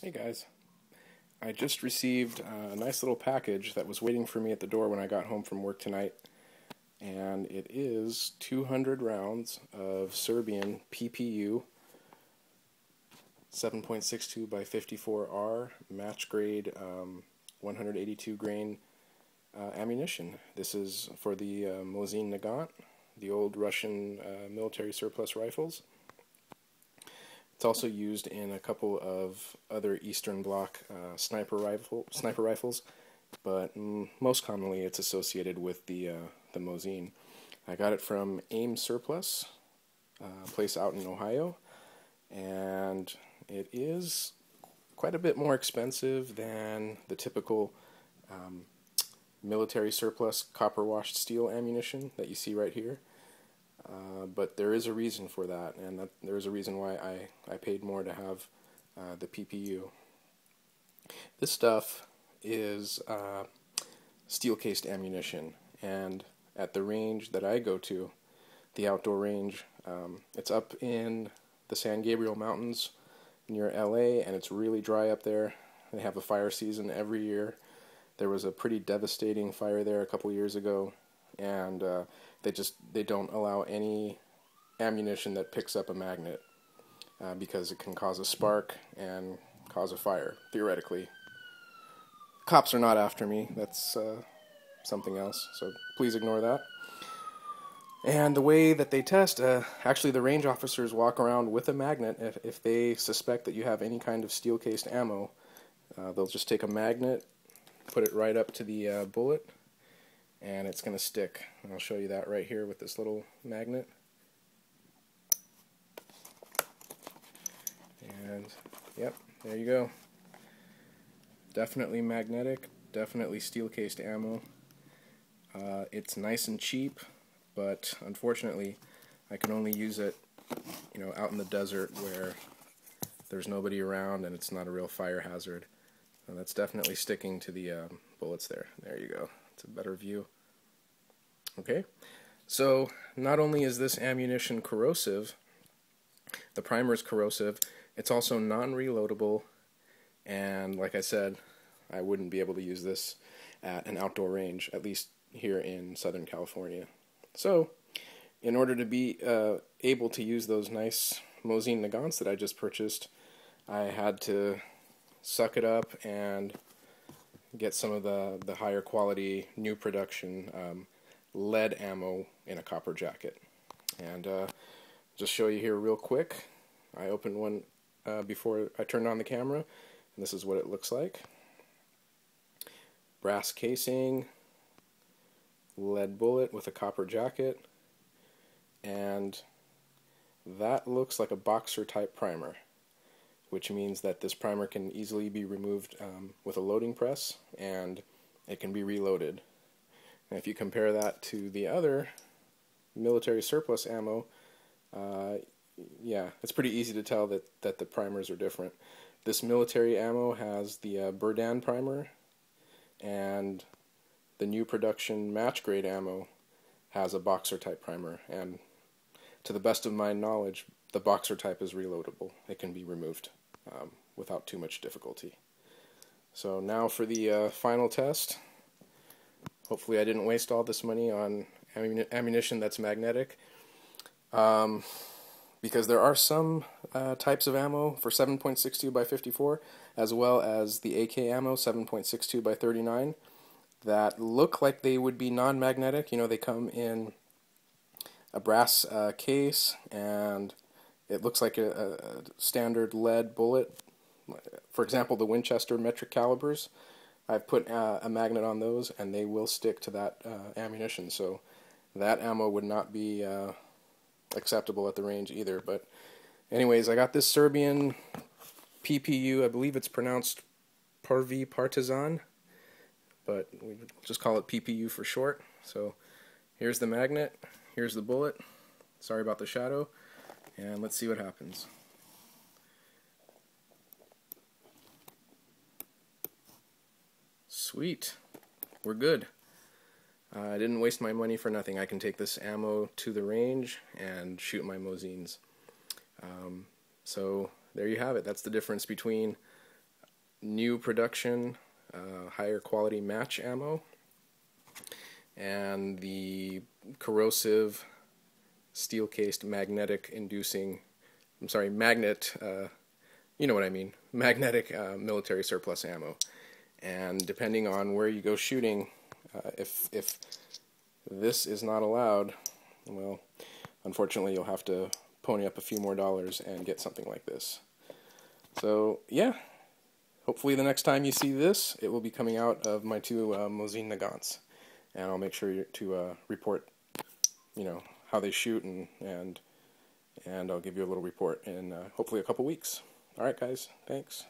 Hey guys, I just received a nice little package that was waiting for me at the door when I got home from work tonight, and it is 200 rounds of Serbian PPU 7.62 by 54R match grade 182 grain ammunition. This is for the Mosin-Nagant, the old Russian military surplus rifles. It's also used in a couple of other Eastern Bloc sniper rifles, but most commonly it's associated with the Mosin. I got it from AIM Surplus, a place out in Ohio, and it is quite a bit more expensive than the typical military surplus copper washed steel ammunition that you see right here. But there is a reason for that, and there is a reason why I paid more to have the PPU. This stuff is steel-cased ammunition, and at the range that I go to, the outdoor range, it's up in the San Gabriel Mountains near LA, and it's really dry up there. They have a fire season every year. There was a pretty devastating fire there a couple years ago, and they don't allow any ammunition that picks up a magnet because it can cause a spark and cause a fire, theoretically. Cops are not after me. That's something else, so please ignore that. And the way that they test, actually the range officers walk around with a magnet. If they suspect that you have any kind of steel-cased ammo, they'll just take a magnet, put it right up to the bullet, and it's going to stick. And I'll show you that right here with this little magnet. And yep, there you go. Definitely magnetic, definitely steel-cased ammo. It's nice and cheap, but unfortunately I can only use it, out in the desert where there's nobody around and it's not a real fire hazard. And that's definitely sticking to the bullets there. There you go. It's a better view. Okay, so not only is this ammunition corrosive, the primer is corrosive, it's also non-reloadable, and like I said, I wouldn't be able to use this at an outdoor range, at least here in Southern California. So, in order to be able to use those nice Mosin-Nagants that I just purchased, I had to suck it up and get some of the higher quality, new production lead ammo in a copper jacket. And just show you here real quick. I opened one before I turned on the camera, and this is what it looks like. Brass casing, lead bullet with a copper jacket, and that looks like a boxer type primer, which means that this primer can easily be removed with a loading press, and it can be reloaded. And if you compare that to the other military surplus ammo, yeah, it's pretty easy to tell that the primers are different. This military ammo has the Berdan primer, and the new production match grade ammo has a boxer type primer, and to the best of my knowledge, the boxer type is reloadable. It can be removed without too much difficulty. So now for the final test. Hopefully I didn't waste all this money on ammunition that's magnetic, because there are some types of ammo for 7.62 by 54, as well as the AK ammo 7.62 by 39, that look like they would be non-magnetic. They come in a brass case, and it looks like a standard lead bullet. For example, the Winchester metric calibers, I've put a magnet on those, and they will stick to that ammunition. So that ammo would not be acceptable at the range either. But anyways, I got this Serbian PPU. I believe it's pronounced Prvi Partizan, but we just call it PPU for short. So here's the magnet, here's the bullet. Sorry about the shadow, and let's see what happens. Sweet, we're good. I didn't waste my money for nothing. I can take this ammo to the range and shoot my Mosins. So there you have it. That's the difference between new production, higher quality match ammo, and the corrosive steel-cased magnet, you know what I mean, magnetic military surplus ammo. And depending on where you go shooting, if this is not allowed, well, unfortunately you'll have to pony up a few more dollars and get something like this. So yeah, hopefully the next time you see this, it will be coming out of my two Mosin-Nagants, and I'll make sure to report, you know, how they shoot, and I'll give you a little report in hopefully a couple weeks. Alright guys, thanks.